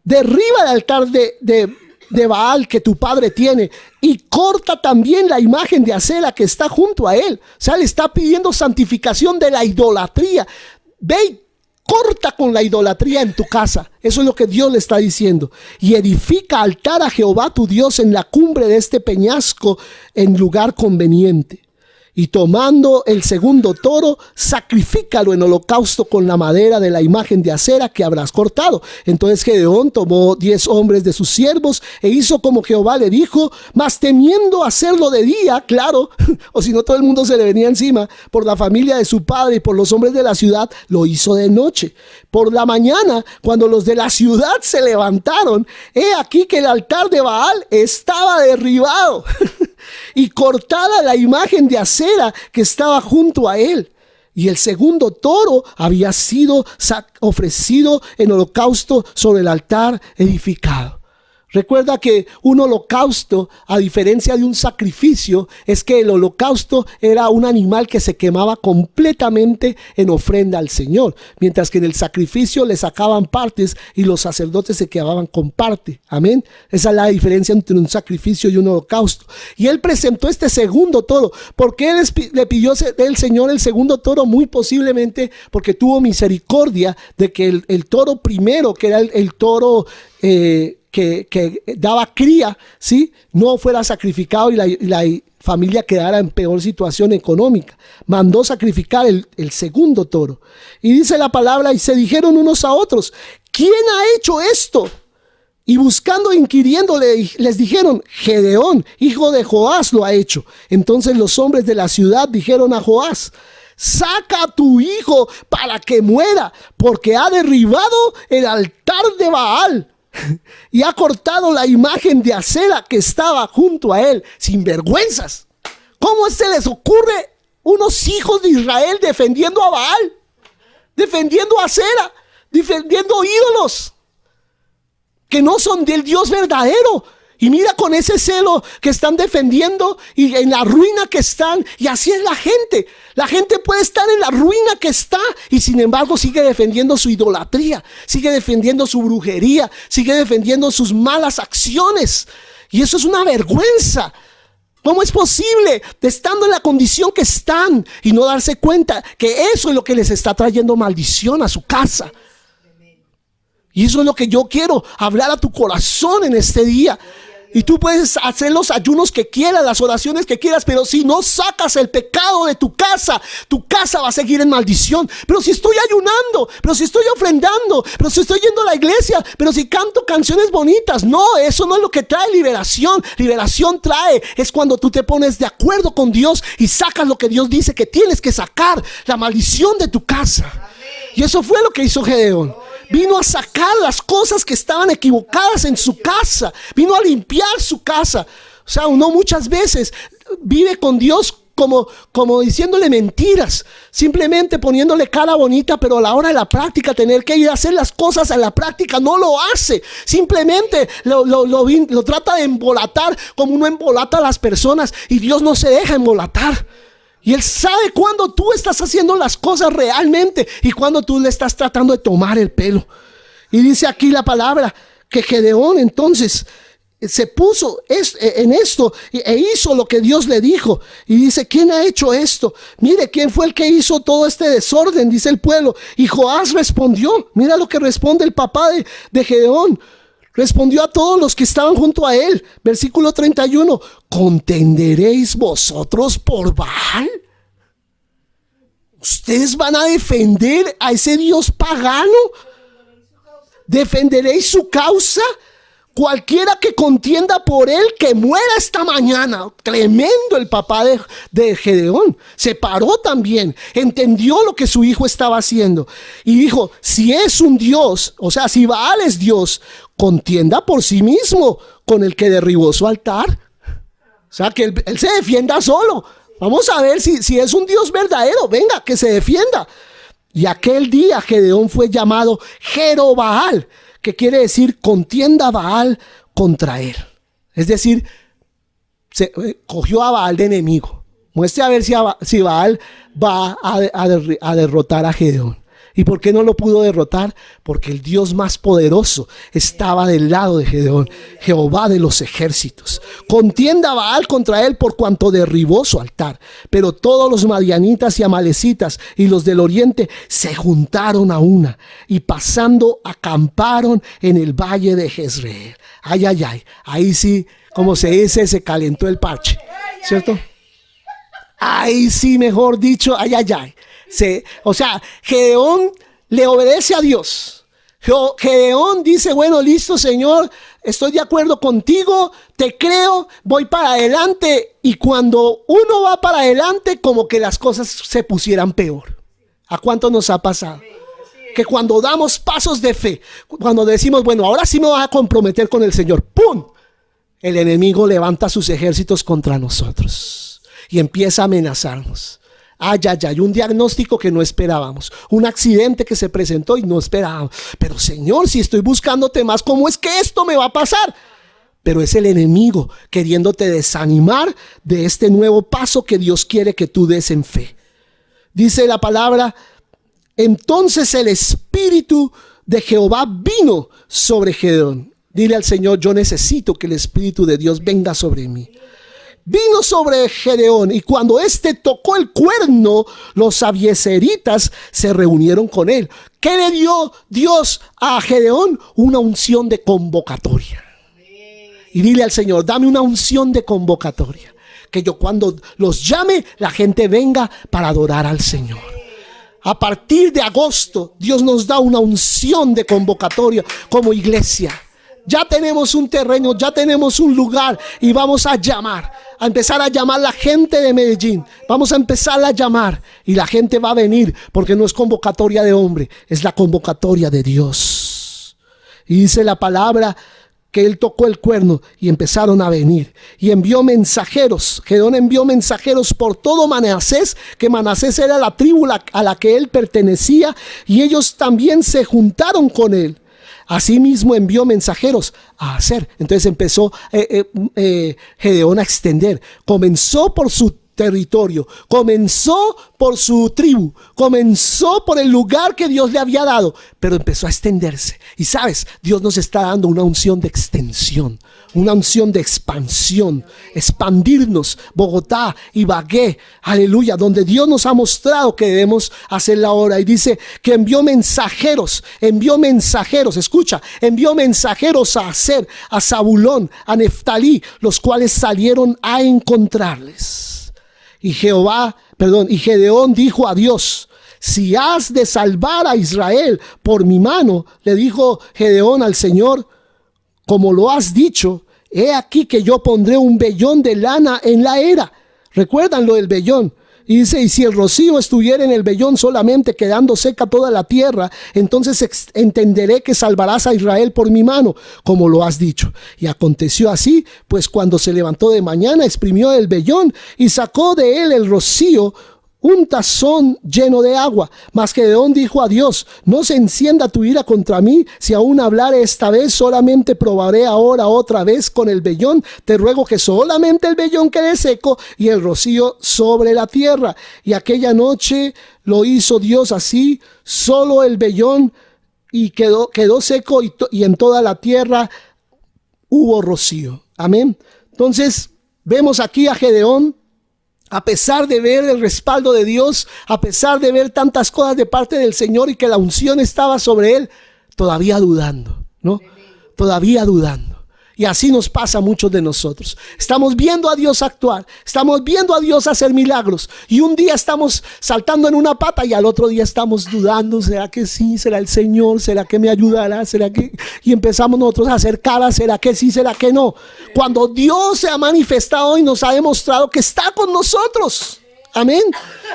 Derriba el altar de Baal que tu padre tiene y corta también la imagen de Acera que está junto a él. O sea, le está pidiendo santificación de la idolatría. Ve y corta con la idolatría en tu casa. Eso es lo que Dios le está diciendo. Y edifica altar a Jehová tu Dios en la cumbre de este peñasco en lugar conveniente. Y tomando el segundo toro, sacrifícalo en holocausto con la madera de la imagen de acera que habrás cortado. Entonces Gedeón tomó 10 hombres de sus siervos e hizo como Jehová le dijo, mas temiendo hacerlo de día, claro, o si no todo el mundo se le venía encima, por la familia de su padre y por los hombres de la ciudad, lo hizo de noche. Por la mañana, cuando los de la ciudad se levantaron, he aquí que el altar de Baal estaba derribado y cortada la imagen de acera que estaba junto a él. Y el segundo toro había sido ofrecido en holocausto sobre el altar edificado. Recuerda que un holocausto, a diferencia de un sacrificio, es que el holocausto era un animal que se quemaba completamente en ofrenda al Señor, mientras que en el sacrificio le sacaban partes y los sacerdotes se quedaban con parte. Amén. Esa es la diferencia entre un sacrificio y un holocausto. Y él presentó este segundo toro. ¿Por qué le pidió el Señor el segundo toro? Muy posiblemente porque tuvo misericordia de que el toro primero, que era el toro que daba cría, ¿sí?, no fuera sacrificado y la familia quedara en peor situación económica. Mandó sacrificar el segundo toro. Y dice la palabra, y se dijeron unos a otros, ¿quién ha hecho esto? Y buscando, inquiriéndole, les dijeron, Gedeón, hijo de Joás, lo ha hecho. Entonces los hombres de la ciudad dijeron a Joás, saca a tu hijo para que muera, porque ha derribado el altar de Baal y ha cortado la imagen de acera que estaba junto a él. Sinvergüenzas. ¿Cómo se les ocurre unos hijos de Israel defendiendo a Baal, defendiendo a acera, defendiendo ídolos que no son del Dios verdadero? Y mira con ese celo que están defendiendo y en la ruina que están. Y así es la gente. La gente puede estar en la ruina que está y sin embargo sigue defendiendo su idolatría, sigue defendiendo su brujería, sigue defendiendo sus malas acciones. Y eso es una vergüenza. ¿Cómo es posible, estando en la condición que están, y no darse cuenta que eso es lo que les está trayendo maldición a su casa? Y eso es lo que yo quiero hablar a tu corazón en este día. Y tú puedes hacer los ayunos que quieras, las oraciones que quieras, pero si no sacas el pecado de tu casa va a seguir en maldición. Pero si estoy ayunando, pero si estoy ofrendando, pero si estoy yendo a la iglesia, pero si canto canciones bonitas. No, eso no es lo que trae liberación. Liberación es cuando tú te pones de acuerdo con Dios y sacas lo que Dios dice que tienes que sacar, la maldición de tu casa. Y eso fue lo que hizo Gedeón. Vino a sacar las cosas que estaban equivocadas en su casa. Vino a limpiar su casa. O sea, uno muchas veces vive con Dios como diciéndole mentiras, simplemente poniéndole cara bonita, pero a la hora de la práctica, tener que ir a hacer las cosas a la práctica, no lo hace. Simplemente lo trata de embolatar como uno embolata a las personas, y Dios no se deja embolatar. Y Él sabe cuando tú estás haciendo las cosas realmente y cuando tú le estás tratando de tomar el pelo. Y dice aquí la palabra que Gedeón entonces se puso en esto e hizo lo que Dios le dijo. Y dice, ¿quién ha hecho esto? Mire, ¿quién fue el que hizo todo este desorden? Dice el pueblo. Y Joás respondió. Mira lo que responde el papá de Gedeón. Respondió a todos los que estaban junto a él. Versículo 31. ¿Contenderéis vosotros por Baal? ¿Ustedes van a defender a ese Dios pagano? ¿Defenderéis su causa? Cualquiera que contienda por él, que muera esta mañana. Tremendo el papá de Gedeón. Se paró también. Entendió lo que su hijo estaba haciendo. Y dijo, si es un Dios, o sea, si Baal es Dios, contienda por sí mismo con el que derribó su altar. O sea, que él se defienda solo. Vamos a ver si es un Dios verdadero. Venga, que se defienda. Y aquel día Gedeón fue llamado Jerobaal, que quiere decir contienda Baal contra él. Es decir, cogió a Baal de enemigo. Muestre a ver si Baal va a derrotar a Gedeón. ¿Y por qué no lo pudo derrotar? Porque el Dios más poderoso estaba del lado de Gedeón, Jehová de los ejércitos. Contienda Baal contra él por cuanto derribó su altar. Pero todos los madianitas y amalecitas y los del oriente se juntaron a una y pasando acamparon en el valle de Jezreel. Ay, ay, ay. Ahí sí, como se dice, se calentó el parche, ¿cierto? Ahí sí, mejor dicho, ay, ay, ay. O sea, Gedeón le obedece a Dios. Gedeón dice, bueno, listo, Señor, estoy de acuerdo contigo, te creo, voy para adelante. Y cuando uno va para adelante, como que las cosas se pusieran peor. ¿A cuánto nos ha pasado? Que cuando damos pasos de fe, cuando decimos, bueno, ahora sí me voy a comprometer con el Señor, ¡pum! El enemigo levanta sus ejércitos contra nosotros y empieza a amenazarnos. Ay, ay, ay, un diagnóstico que no esperábamos, un accidente que se presentó y no esperábamos. Pero Señor, si estoy buscándote más, ¿cómo es que esto me va a pasar? Pero es el enemigo queriéndote desanimar de este nuevo paso que Dios quiere que tú des en fe. Dice la palabra, entonces el Espíritu de Jehová vino sobre Gedeón. Dile al Señor, yo necesito que el Espíritu de Dios venga sobre mí. Vino sobre Gedeón, y cuando éste tocó el cuerno, los abiezeritas se reunieron con él. ¿Qué le dio Dios a Gedeón? Una unción de convocatoria. Y dile al Señor, dame una unción de convocatoria, que yo cuando los llame, la gente venga para adorar al Señor. A partir de agosto, Dios nos da una unción de convocatoria como iglesia. Ya tenemos un terreno, ya tenemos un lugar y vamos a empezar a llamar a la gente de Medellín. Vamos a empezar a llamar y la gente va a venir, porque no es convocatoria de hombre, es la convocatoria de Dios. Y dice la palabra que él tocó el cuerno y empezaron a venir. Y envió mensajeros, Gedeón envió mensajeros por todo Manasés, que Manasés era la tribu a la que él pertenecía, y ellos también se juntaron con él. Asimismo envió mensajeros a hacer. Entonces empezó Gedeón a extender. Comenzó por su territorio, comenzó por su tribu, comenzó por el lugar que Dios le había dado, pero empezó a extenderse. Y sabes, Dios nos está dando una unción de extensión, una unción de expansión, expandirnos. Bogotá, Ibagué, aleluya, donde Dios nos ha mostrado que debemos hacer la obra. Y dice que envió mensajeros, escucha, envió mensajeros a Aser, a Zabulón, a Neftalí, los cuales salieron a encontrarles. Y Gedeón dijo a Dios, si has de salvar a Israel por mi mano, le dijo Gedeón al Señor, como lo has dicho, he aquí que yo pondré un vellón de lana en la era. ¿Recuerdan lo del vellón? Y dice, y si el rocío estuviera en el vellón solamente, quedando seca toda la tierra, entonces entenderé que salvarás a Israel por mi mano, como lo has dicho. Y aconteció así, pues cuando se levantó de mañana, exprimió el vellón y sacó de él el rocío, un tazón lleno de agua. Mas Gedeón dijo a Dios, no se encienda tu ira contra mí, si aún hablare esta vez, solamente probaré ahora otra vez con el vellón. Te ruego que solamente el vellón quede seco y el rocío sobre la tierra. Y aquella noche lo hizo Dios así, solo el vellón, y quedó seco, y en toda la tierra hubo rocío. Amén. Entonces vemos aquí a Gedeón, a pesar de ver el respaldo de Dios, a pesar de ver tantas cosas de parte del Señor y que la unción estaba sobre él, todavía dudando, ¿no? Todavía dudando. Y así nos pasa a muchos de nosotros. Estamos viendo a Dios actuar, estamos viendo a Dios hacer milagros, y un día estamos saltando en una pata y al otro día estamos dudando, ¿será que sí? ¿Será el Señor? ¿Será que me ayudará? ¿Será que? Y empezamos nosotros a hacer caras, ¿será que sí? ¿Será que no? Cuando Dios se ha manifestado y nos ha demostrado que está con nosotros. Amén.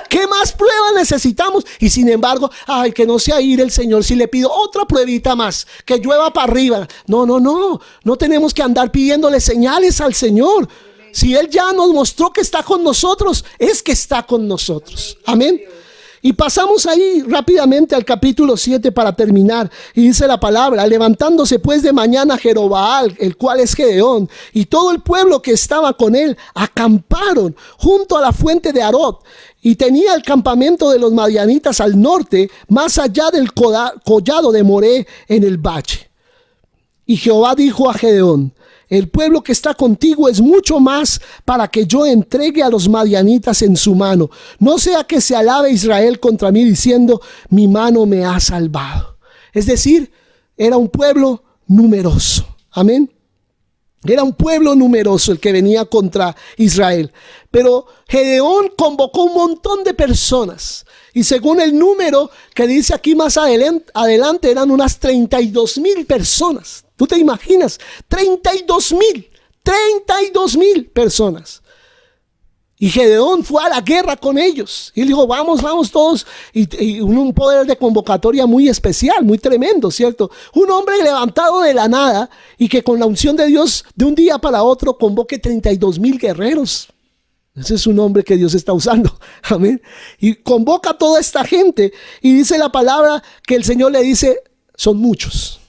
¿Qué más pruebas necesitamos? Y sin embargo, ay, que no sea ir el Señor si le pido otra pruebita más, que llueva para arriba. No tenemos que andar pidiéndole señales al Señor. Si Él ya nos mostró que está con nosotros, es que está con nosotros. Amén. Y pasamos ahí rápidamente al capítulo 7 para terminar. Y dice la palabra, levantándose pues de mañana Jerobaal, el cual es Gedeón, y todo el pueblo que estaba con él, acamparon junto a la fuente de Arod. Y tenía el campamento de los madianitas al norte, más allá del collado de Moré en el valle. Y Jehová dijo a Gedeón, el pueblo que está contigo es mucho más para que yo entregue a los madianitas en su mano. No sea que se alabe Israel contra mí diciendo, mi mano me ha salvado. Es decir, era un pueblo numeroso. Amén. Era un pueblo numeroso el que venía contra Israel. Pero Gedeón convocó un montón de personas. Y según el número que dice aquí más adelante, eran unas 32,000 personas. ¿Tú te imaginas? 32,000 personas. Y Gedeón fue a la guerra con ellos. Y él dijo, vamos, vamos todos. Y un poder de convocatoria muy especial, muy tremendo, ¿cierto? Un hombre levantado de la nada y que con la unción de Dios de un día para otro convoque 32,000 guerreros. Ese es un hombre que Dios está usando. Amén. Y convoca a toda esta gente. Y dice la palabra que el Señor le dice, son muchos.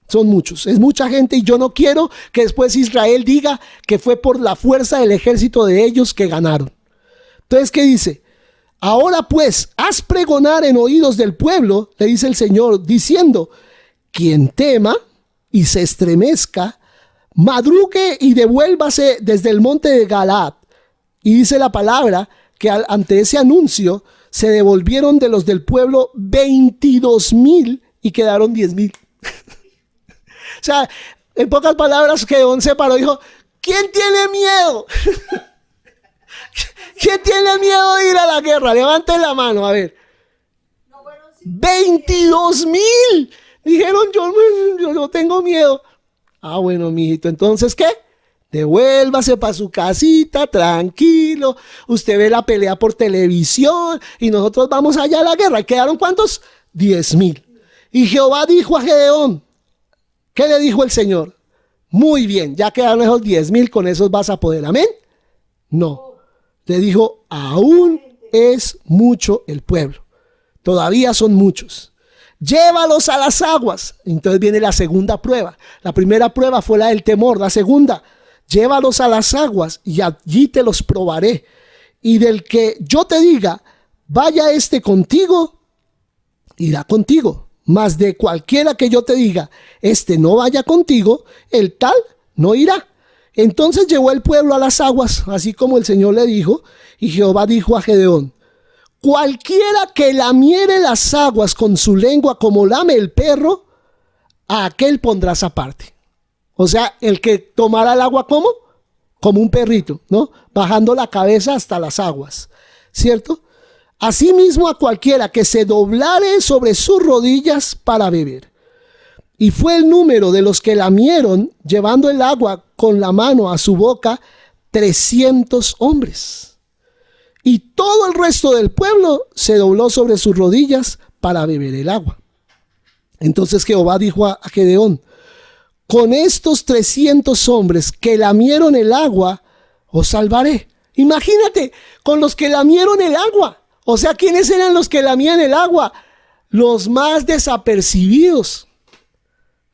Son muchos, es mucha gente y yo no quiero que después Israel diga que fue por la fuerza del ejército de ellos que ganaron. Entonces, ¿qué dice? Ahora pues, haz pregonar en oídos del pueblo, le dice el Señor, diciendo, quien tema y se estremezca, madrugue y devuélvase desde el monte de Galaad. Y dice la palabra que ante ese anuncio se devolvieron de los del pueblo 22,000 y quedaron 10,000. O sea, en pocas palabras, Gedeón se paró y dijo, ¿quién tiene miedo? ¿Quién tiene miedo de ir a la guerra? Levanten la mano, a ver. 22,000. Dijeron, yo no tengo miedo. Ah, bueno, mijito, entonces, ¿qué? Devuélvase para su casita, tranquilo. Usted ve la pelea por televisión y nosotros vamos allá a la guerra. ¿Y quedaron cuántos? 10,000. Y Jehová dijo a Gedeón, ¿qué le dijo el Señor? Muy bien, ya quedaron esos 10,000, con esos vas a poder. ¿Amén? No. Le dijo, aún es mucho el pueblo. Todavía son muchos. Llévalos a las aguas. Entonces viene la segunda prueba. La primera prueba fue la del temor. La segunda, llévalos a las aguas y allí te los probaré. Y del que yo te diga, vaya este contigo, irá contigo. Mas de cualquiera que yo te diga, este no vaya contigo, el tal no irá. Entonces llevó el pueblo a las aguas, así como el Señor le dijo, y Jehová dijo a Gedeón, cualquiera que lamiere las aguas con su lengua como lame el perro, a aquel pondrás aparte. O sea, el que tomara el agua como un perrito, ¿no? Bajando la cabeza hasta las aguas, ¿cierto? Asimismo a cualquiera que se doblare sobre sus rodillas para beber. Y fue el número de los que lamieron, llevando el agua con la mano a su boca, 300 hombres. Y todo el resto del pueblo se dobló sobre sus rodillas para beber el agua. Entonces Jehová dijo a Gedeón, con estos 300 hombres que lamieron el agua, os salvaré. Imagínate, con los que lamieron el agua. O sea, ¿quiénes eran los que lamían el agua? Los más desapercibidos.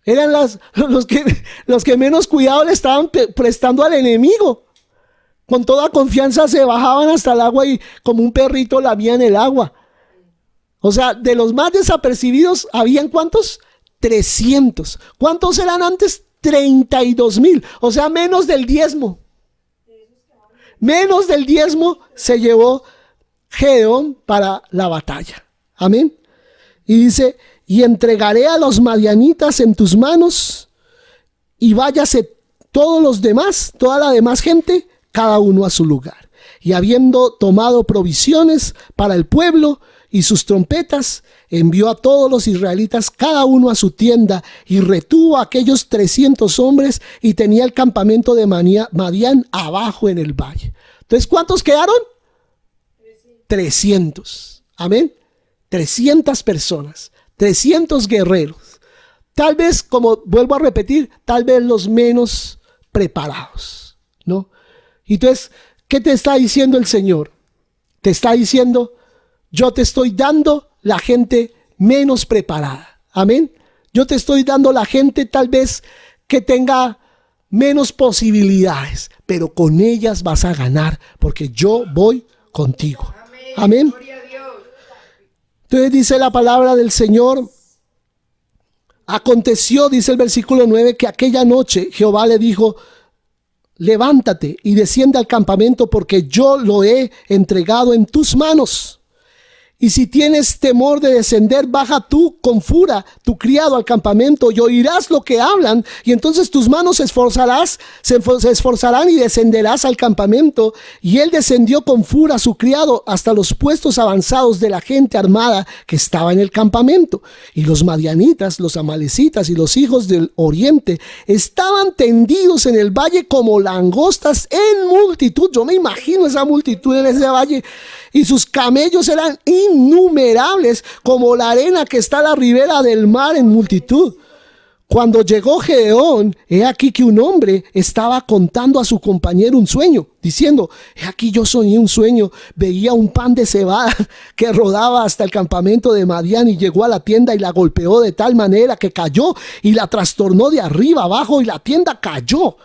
Eran los que menos cuidado le estaban prestando al enemigo. Con toda confianza se bajaban hasta el agua y como un perrito lamían el agua. O sea, de los más desapercibidos, ¿habían cuántos? 300. ¿Cuántos eran antes? 32,000. O sea, menos del diezmo. Menos del diezmo se llevó Gedeón para la batalla. Amén. Y dice, y entregaré a los madianitas en tus manos, y váyase todos los demás, toda la demás gente, cada uno a su lugar. Y habiendo tomado provisiones para el pueblo y sus trompetas, envió a todos los israelitas, cada uno a su tienda, y retuvo a aquellos 300 hombres, y tenía el campamento de Madián abajo en el valle. Entonces, ¿cuántos quedaron? 300. Amén. 300 personas, 300 guerreros. Tal vez, como vuelvo a repetir, tal vez los menos preparados, ¿no? Entonces, ¿qué te está diciendo el Señor? Te está diciendo, yo te estoy dando la gente menos preparada. Amén. Yo te estoy dando la gente tal vez que tenga menos posibilidades, pero con ellas vas a ganar, porque yo voy contigo. Amén. Entonces dice la palabra del Señor, aconteció, dice el versículo 9, que aquella noche Jehová le dijo, levántate y desciende al campamento, porque yo lo he entregado en tus manos. Y si tienes temor de descender, baja tú con fura, tu criado, al campamento, y oirás lo que hablan, y entonces tus manos se esforzarán y descenderás al campamento. Y él descendió con fura, su criado, hasta los puestos avanzados de la gente armada que estaba en el campamento. Y los madianitas, los amalecitas y los hijos del oriente estaban tendidos en el valle como langostas en multitud. Yo me imagino esa multitud en ese valle. Y sus camellos eran innumerables como la arena que está a la ribera del mar en multitud. Cuando llegó Gedeón, he aquí que un hombre estaba contando a su compañero un sueño, diciendo: he aquí yo soñé un sueño, veía un pan de cebada que rodaba hasta el campamento de Madián, y llegó a la tienda y la golpeó de tal manera que cayó y la trastornó de arriba abajo, y la tienda cayó.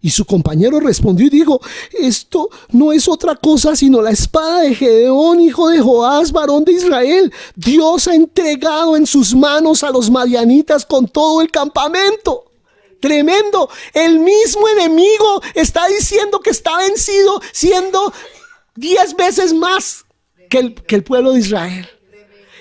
Y su compañero respondió y dijo: esto no es otra cosa sino la espada de Gedeón, hijo de Joás, varón de Israel. Dios ha entregado en sus manos a los madianitas con todo el campamento. Tremendo. El mismo enemigo está diciendo que está vencido, siendo 10 veces más que el pueblo de Israel.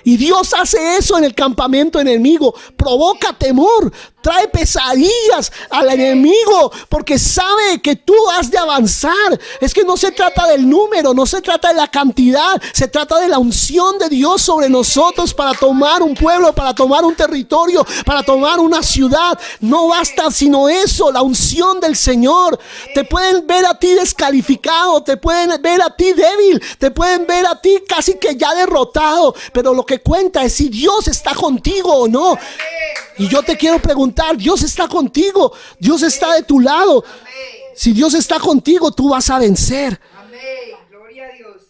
Y Dios hace eso en el campamento enemigo. Provoca temor, trae pesadillas al enemigo, porque sabe que tú has de avanzar. Es que no se trata del número, no se trata de la cantidad, se trata de la unción de Dios sobre nosotros para tomar un pueblo, para tomar un territorio, para tomar una ciudad. No basta sino eso, la unción del Señor. Te pueden ver a ti descalificado, te pueden ver a ti débil, te pueden ver a ti casi que ya derrotado, pero lo que cuenta es si Dios está contigo o no. Y yo te quiero preguntar: ¿Dios está contigo? ¿Dios está de tu lado? Si Dios está contigo, tú vas a vencer.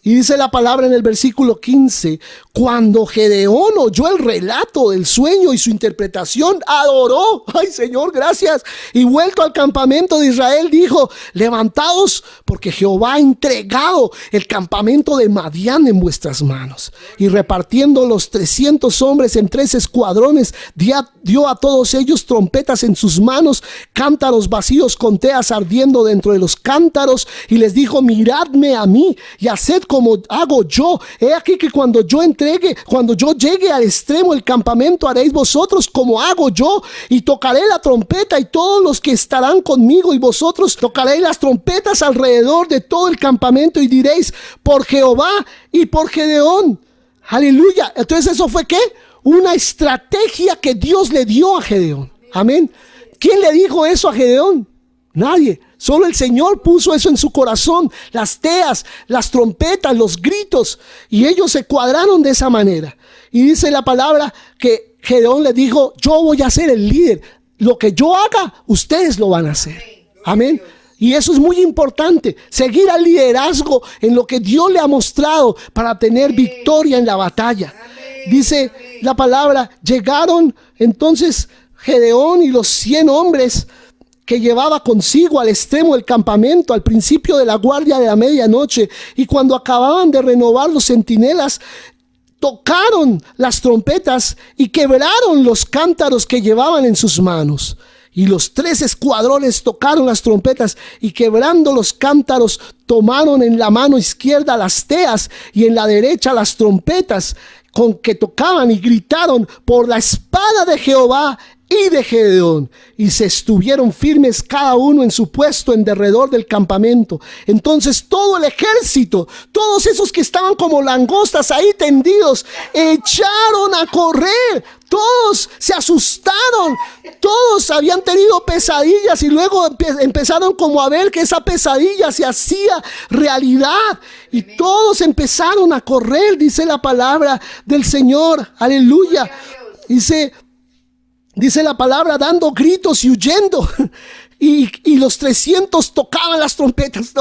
Y dice la palabra en el versículo 15: cuando Gedeón oyó el relato del sueño y su interpretación, adoró. Ay, Señor, gracias. Y vuelto al campamento de Israel, dijo: levantaos, porque Jehová ha entregado el campamento de Madián en vuestras manos. Y repartiendo los 300 hombres en 3 escuadrones, dio a todos ellos trompetas en sus manos, cántaros vacíos con teas ardiendo dentro de los cántaros, y les dijo: miradme a mí y haced como hago yo. He aquí que cuando yo llegue al extremo del campamento, haréis vosotros como hago yo, y tocaré la trompeta, y todos los que estarán conmigo y vosotros tocaréis las trompetas alrededor de todo el campamento, y diréis: por Jehová y por Gedeón. Aleluya. Entonces, ¿eso fue qué? Una estrategia que Dios le dio a Gedeón. Amén. ¿Quién le dijo eso a Gedeón? Nadie. Solo el Señor puso eso en su corazón. Las teas, las trompetas, los gritos. Y ellos se cuadraron de esa manera. Y dice la palabra que Gedeón le dijo: yo voy a ser el líder. Lo que yo haga, ustedes lo van a hacer. Amén. Y eso es muy importante, seguir al liderazgo en lo que Dios le ha mostrado para tener victoria en la batalla. Dice la palabra: llegaron entonces Gedeón y los 100 hombres que llevaba consigo al extremo del campamento al principio de la guardia de la medianoche, y cuando acababan de renovar los centinelas, tocaron las trompetas y quebraron los cántaros que llevaban en sus manos. Y los 3 escuadrones tocaron las trompetas, y quebrando los cántaros, tomaron en la mano izquierda las teas y en la derecha las trompetas con que tocaban, y gritaron: por la espada de Jehová y de Gedeón. Y se estuvieron firmes cada uno en su puesto en derredor del campamento. Entonces todo el ejército, todos esos que estaban como langostas ahí tendidos, echaron a correr. Todos se asustaron, todos habían tenido pesadillas, y luego empezaron como a ver que esa pesadilla se hacía realidad, y todos empezaron a correr, dice la palabra del Señor. Aleluya. Dice la palabra, dando gritos y huyendo. Y los 300 tocaban las trompetas,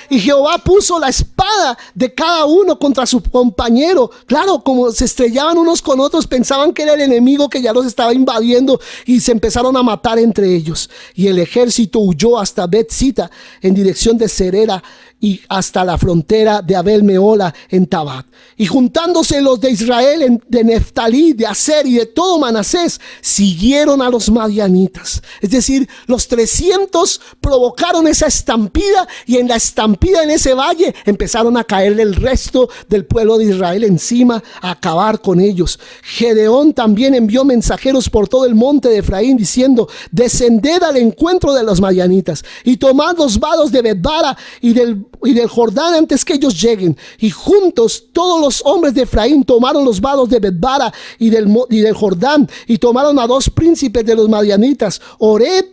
y Jehová puso la espada de cada uno contra su compañero. Claro, como se estrellaban unos con otros, pensaban que era el enemigo que ya los estaba invadiendo, y se empezaron a matar entre ellos. Y el ejército huyó hasta Bet-sita en dirección de Serera, y hasta la frontera de Abel Meola en Tabat. Y juntándose los de Israel de Neftalí, de Aser y de todo Manasés, siguieron a los madianitas. Es decir, los 300 provocaron esa estampida, y en la estampida en ese valle empezaron a caerle el resto del pueblo de Israel encima, a acabar con ellos. Gedeón también envió mensajeros por todo el monte de Efraín diciendo: descended al encuentro de los madianitas y tomad los vados de Betbara y del Jordán antes que ellos lleguen. Y juntos todos los hombres de Efraín tomaron los vados de Betbara y del Jordán, y tomaron a 2 príncipes de los madianitas, Oreb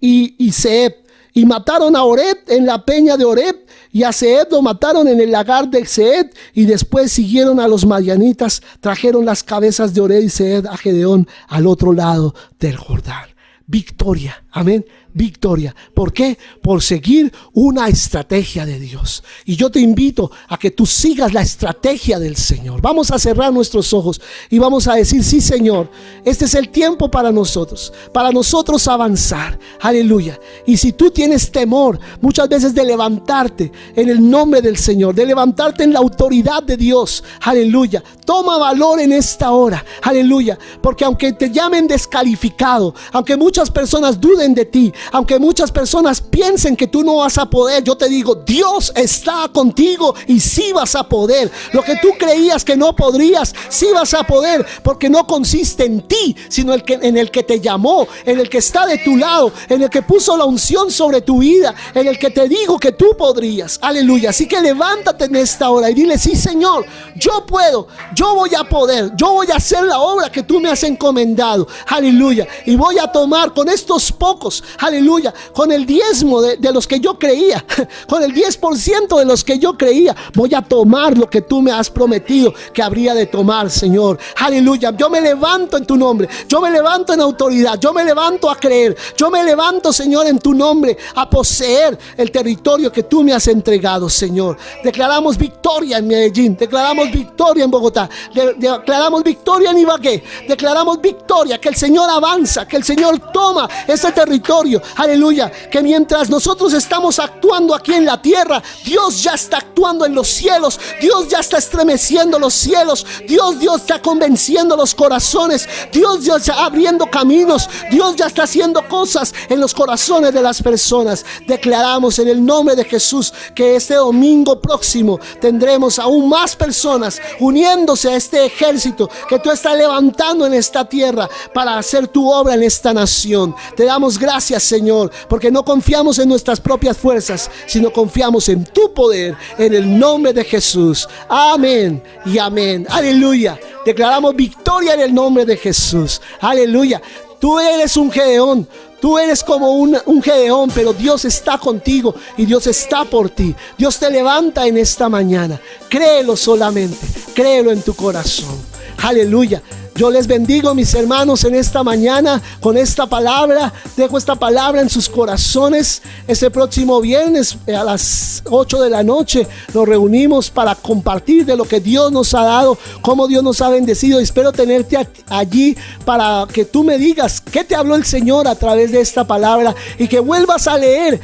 y Zeeb, y mataron a Oreb en la peña de Oreb, y a Zeeb lo mataron en el lagar de Zeeb. Y después siguieron a los madianitas, trajeron las cabezas de Oreb y Zeeb a Gedeón al otro lado del Jordán. Victoria, amén, victoria. ¿Por qué? Por seguir una estrategia de Dios. Y yo te invito a que tú sigas la estrategia del Señor. Vamos a cerrar nuestros ojos y vamos a decir: sí, Señor, este es el tiempo para nosotros avanzar. Aleluya. Y si tú tienes temor muchas veces de levantarte en el nombre del Señor, de levantarte en la autoridad de Dios, aleluya, toma valor en esta hora, aleluya, porque aunque te llamen descalificado, aunque muchas personas duden de ti, aunque muchas personas piensen que tú no vas a poder, yo te digo: Dios está contigo y sí vas a poder. Lo que tú creías que no podrías, sí vas a poder, porque no consiste en ti, sino en el que te llamó, en el que está de tu lado, en el que puso la unción sobre tu vida, en el que te dijo que tú podrías. Aleluya. Así que levántate en esta hora y dile: sí, Señor, yo puedo, yo voy a poder, yo voy a hacer la obra que tú me has encomendado. Aleluya. Y voy a tomar con estos pocos, aleluya, con el diezmo de los que yo creía, con el 10% de los que yo creía, voy a tomar lo que tú me has prometido que habría de tomar, Señor. Aleluya. Yo me levanto en tu nombre, yo me levanto en autoridad, yo me levanto a creer, yo me levanto, Señor, en tu nombre a poseer el territorio que tú me has entregado, Señor. Declaramos victoria en Medellín, declaramos victoria en Bogotá, declaramos victoria en Ibagué, declaramos victoria, que el Señor avanza, que el Señor toma ese territorio, aleluya, que mientras nosotros estamos actuando aquí en la tierra, Dios ya está actuando en los cielos, Dios ya está estremeciendo los cielos, Dios está convenciendo los corazones, Dios ya está abriendo caminos, Dios ya está haciendo cosas en los corazones de las personas. Declaramos en el nombre de Jesús que este domingo próximo tendremos aún más personas uniéndose a este ejército que tú estás levantando en esta tierra para hacer tu obra en esta nación. Te damos gracias, Señor, porque no confiamos en nuestras propias fuerzas, sino confiamos en tu poder, en el nombre de Jesús. Amén y amén. Aleluya. Declaramos victoria en el nombre de Jesús. Aleluya. Tú eres un Gedeón. Tú eres como un Gedeón, pero Dios está contigo y Dios está por ti. Dios te levanta en esta mañana. Créelo solamente, créelo en tu corazón. Aleluya. Yo les bendigo, mis hermanos, en esta mañana con esta palabra. Dejo esta palabra en sus corazones. Este próximo viernes a las 8 de la noche nos reunimos para compartir de lo que Dios nos ha dado, cómo Dios nos ha bendecido. Espero tenerte allí para que tú me digas qué te habló el Señor a través de esta palabra, y que vuelvas a leer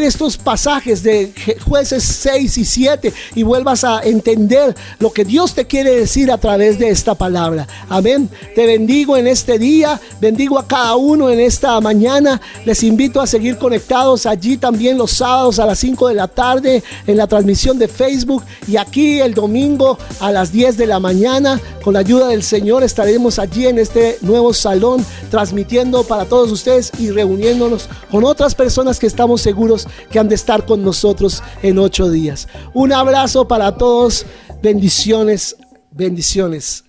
estos pasajes de Jueces 6 y 7 y vuelvas a entender lo que Dios te quiere decir a través de esta palabra. Amén. Te bendigo en este día, bendigo a cada uno en esta mañana. Les invito a seguir conectados allí también los sábados a las 5 de la tarde en la transmisión de Facebook, y aquí el domingo a las 10 de la mañana. Con la ayuda del Señor estaremos allí en este nuevo salón transmitiendo para todos ustedes y reuniéndonos con otras personas que estamos seguros que han de estar con nosotros en 8 días. Un abrazo para todos. Bendiciones, bendiciones.